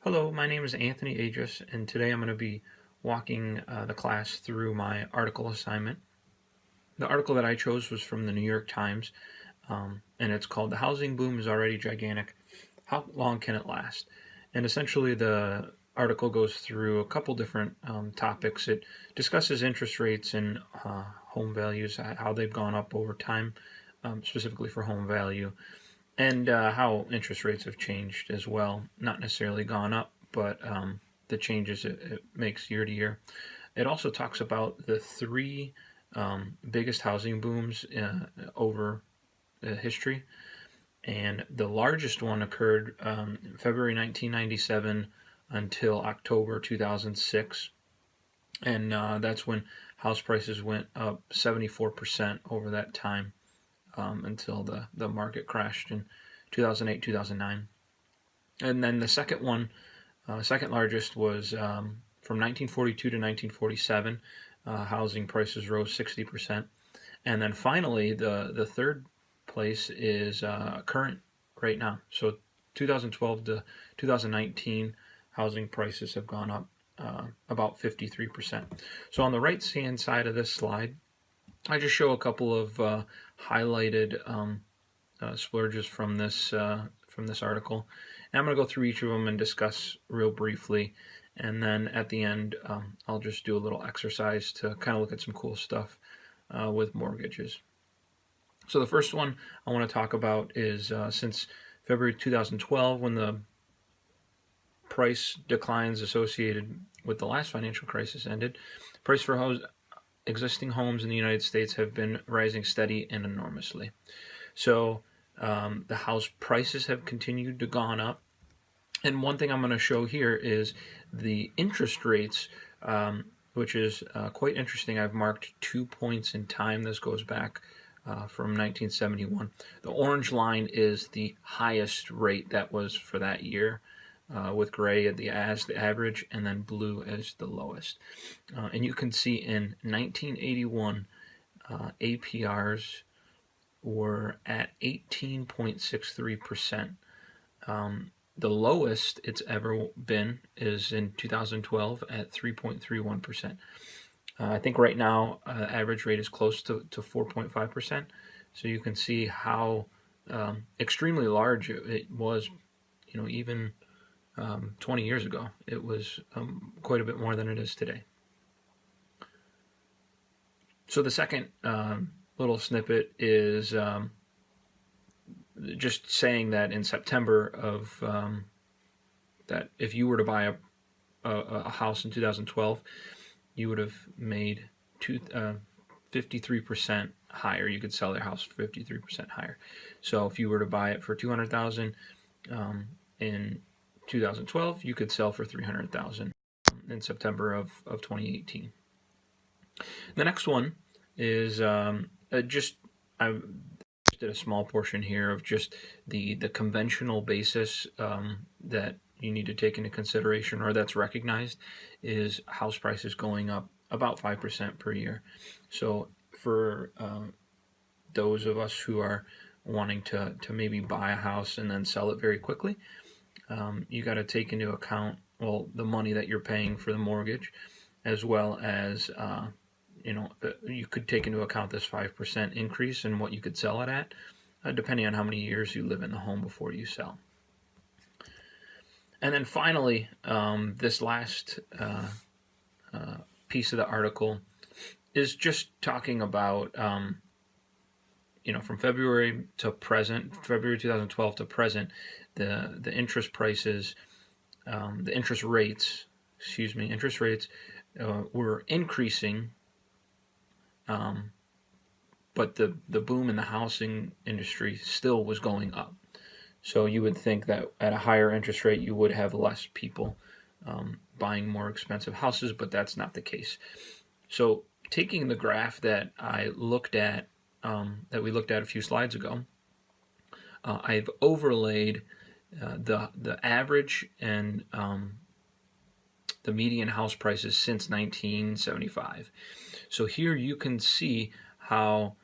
Hello, my name is Anthony Agius, and today I'm going to be walking the class through my article assignment. The article that I chose was from the New York Times, and it's called "The Housing Boom is Already Gigantic. How Long Can It Last?" And essentially, the article goes through a couple different topics. It discusses interest rates and home values, how they've gone up over time, specifically for home value, and how interest rates have changed as well. Not necessarily gone up, but the changes it makes year to year. It also talks about the three biggest housing booms over history, and the largest one occurred February 1997 until October 2006, and that's when house prices went up 74% over that time until the market crashed in 2008, 2009. And then the second one, second largest, was from 1942 to 1947. Housing prices rose 60%. And then finally, the third place is current right now. So 2012 to 2019, housing prices have gone up about 53%. So on the right hand side of this slide, I just show a couple of highlighted splurges from this article. And I'm going to go through each of them and discuss real briefly. And then at the end, I'll just do a little exercise to kind of look at some cool stuff with mortgages. So the first one I want to talk about is since February 2012, when the price declines associated with the last financial crisis ended, price for existing homes in the United States have been rising steady and enormously. So the house prices have continued to gone up. And one thing I'm going to show here is the interest rates, which is quite interesting. I've marked 2 points in time. This goes back from 1971. The orange line is the highest rate that was for that year, with gray as the average, and then blue as the lowest. And you can see in 1981, APRs were at 18.63%. The lowest it's ever been is in 2012 at 3.31%. I think right now average rate is close to 4.5%. So you can see how extremely large it was, even 20 years ago. It was quite a bit more than it is today. So the second little snippet is just saying that in September of that if you were to buy a house in 2012, you would have made 53% higher. You could sell their house for 53% higher. So if you were to buy it for $200,000 in 2012, you could sell for $300,000 in September of 2018. The next one is I just did a small portion here of just the conventional basis that you need to take into consideration, or that's recognized, is house prices going up about 5% per year. So for those of us who are wanting to maybe buy a house and then sell it very quickly, you got to take into account, well, the money that you're paying for the mortgage, as well as you could take into account this 5% increase in what you could sell it at, depending on how many years you live in the home before you sell. And then finally, this last piece of the article is just talking about, from February to present, February 2012 to present, the interest prices, the interest rates were increasing. But the boom in the housing industry still was going up. So you would think that at a higher interest rate, you would have less people buying more expensive houses, but that's not the case. So taking the graph that I looked at, that we looked at a few slides ago, I've overlaid the average and the median house prices since 1975. So here you can see how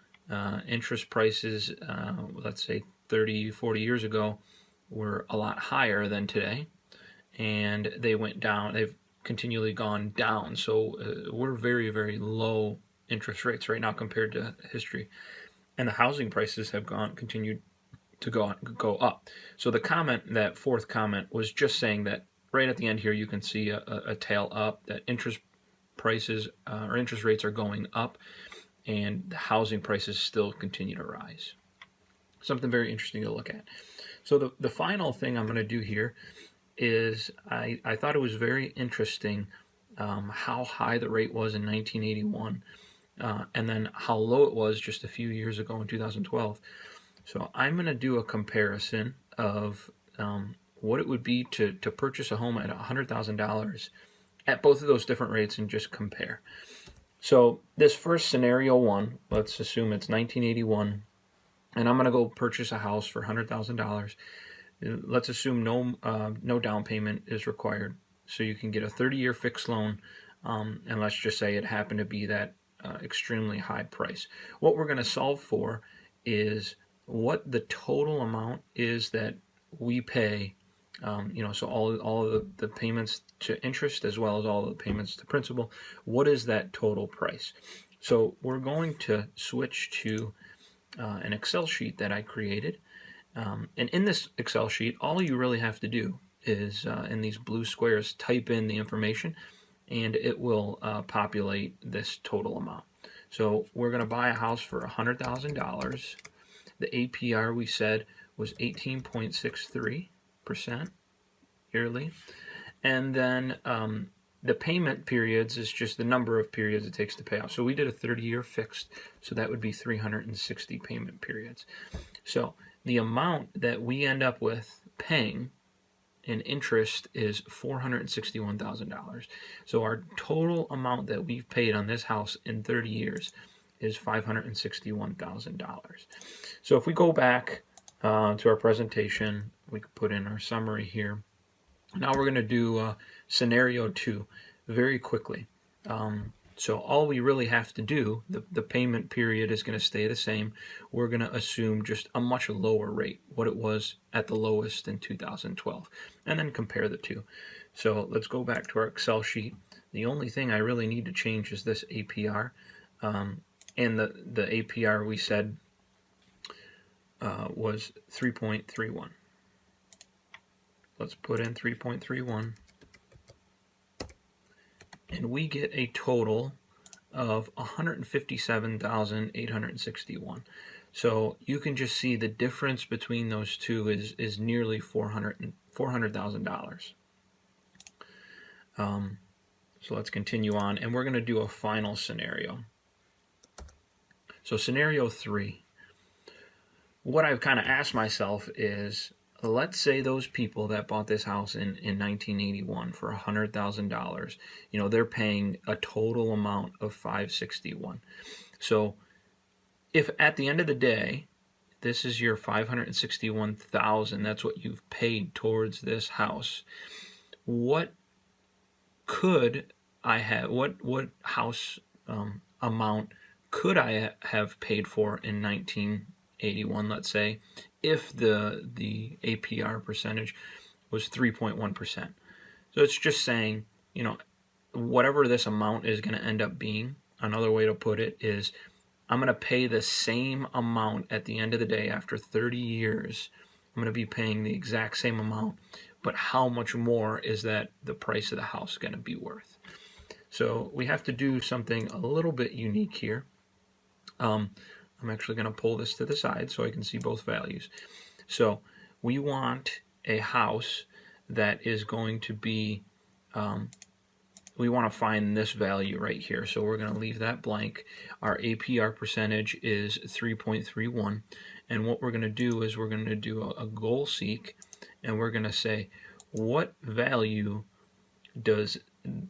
interest prices, let's say 30, 40 years ago, were a lot higher than today. and they went down. They've continually gone down. So we're very, very low interest rates right now compared to history, and the housing prices have continued to go up. So the comment, that fourth comment, was just saying that right at the end here you can see a tail up, that interest prices or interest rates are going up, and the housing prices still continue to rise. Something very interesting to look at. So the final thing I'm going to do here is I thought it was very interesting how high the rate was in 1981 and then how low it was just a few years ago in 2012. So I'm going to do a comparison of what it would be to purchase a home at $100,000 at both of those different rates and just compare. So this first scenario one, let's assume it's 1981, and I'm going to go purchase a house for $100,000. Let's assume no down payment is required, so you can get a 30-year fixed loan, and let's just say it happened to be that extremely high price. What we're going to solve for is what the total amount is that we pay, so all of the payments to interest as well as all of the payments to principal. What is that total price? So we're going to switch to an Excel sheet that I created. And in this Excel sheet, all you really have to do is, in these blue squares, type in the information, and it will populate this total amount. So we're going to buy a house for $100,000. The APR we said was 18.63% yearly. And then the payment periods is just the number of periods it takes to pay off. So we did a 30-year fixed, so that would be 360 payment periods. So the amount that we end up with paying in interest is $461,000. So our total amount that we've paid on this house in 30 years is $561,000. So if we go back to our presentation, we could put in our summary here. Now we're going to do scenario 2 very quickly. So all we really have to do, the payment period is going to stay the same. We're going to assume just a much lower rate, what it was at the lowest in 2012, and then compare the two. So let's go back to our Excel sheet. The only thing I really need to change is this APR. And the APR we said was 3.31. Let's put in 3.31. And we get a total of $157,861. So you can just see the difference between those two is nearly $400,000. So let's continue on, and we're going to do a final scenario. So scenario 3, what I've kind of asked myself is, let's say those people that bought this house in 1981 for $100,000, they're paying a total amount of $561. So if at the end of the day, this is your $561,000, that's what you've paid towards this house, what could I have, what house amount could I have paid for in 1981, let's say, if the APR percentage was 3.1%. So it's just saying, whatever this amount is going to end up being, another way to put it is, I'm going to pay the same amount at the end of the day after 30 years. I'm going to be paying the exact same amount, but how much more is that the price of the house going to be worth? So we have to do something a little bit unique here. I'm actually going to pull this to the side so I can see both values. So we want a house that is going to be, we want to find this value right here. So we're going to leave that blank. Our APR percentage is 3.31. And what we're going to do is we're going to do a goal seek, and we're going to say, what value does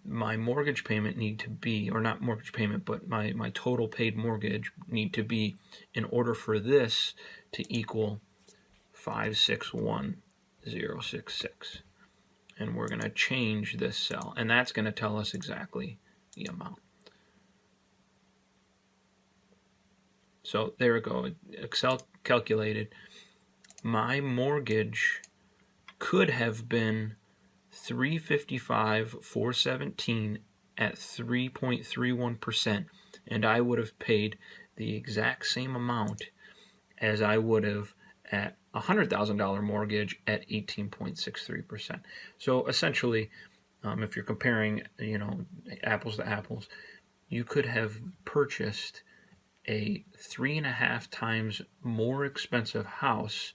my mortgage payment need to be, or not mortgage payment, but my total paid mortgage need to be in order for this to equal 561,066. And we're going to change this cell, and that's going to tell us exactly the amount. So there we go. Excel calculated. My mortgage could have been $355 $417 at 3.31%, and I would have paid the exact same amount as I would have at a $100,000 mortgage at 18.63%. So essentially, if you're comparing, apples to apples, you could have purchased a 3.5 times more expensive house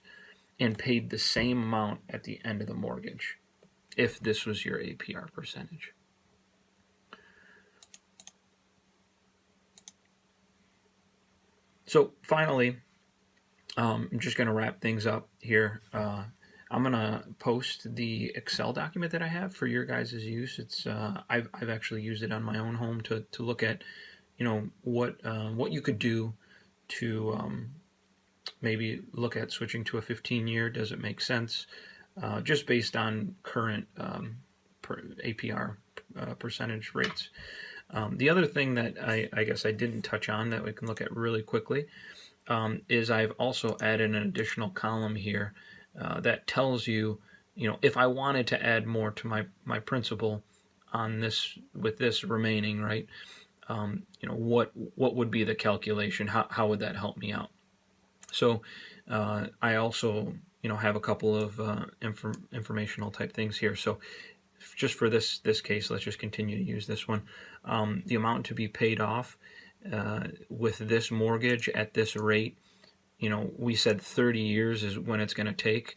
and paid the same amount at the end of the mortgage if this was your APR percentage. So finally, I'm just going to wrap things up here. I'm going to post the Excel document that I have for your guys' use. It's I've actually used it on my own home to look at, what you could do to maybe look at switching to a 15-year. Does it make sense? Just based on current APR percentage rates. The other thing that I guess I didn't touch on that we can look at really quickly is I've also added an additional column here that tells you, if I wanted to add more to my principal on this, with this remaining, right, what would be the calculation? How would that help me out? So I also, have a couple of informational type things here. So just for this case, let's just continue to use this one. The amount to be paid off with this mortgage at this rate, we said 30 years is when it's going to take.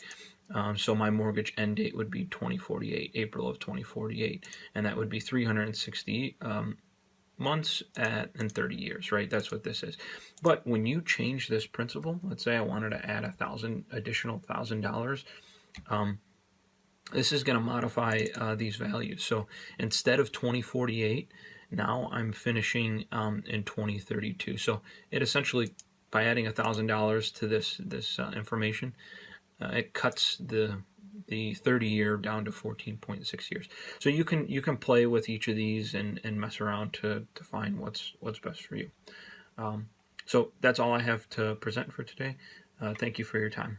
So my mortgage end date would be 2048, April of 2048, and that would be 360 months and 30 years, right? That's what this is. But when you change this principal, let's say I wanted to add additional $1,000, this is going to modify these values. So instead of 2048, now I'm finishing in 2032. So it essentially, by adding $1,000 to this information, it cuts the 30-year down to 14.6 years. So you can play with each of these and mess around to find what's best for you. So that's all I have to present for today. Thank you for your time.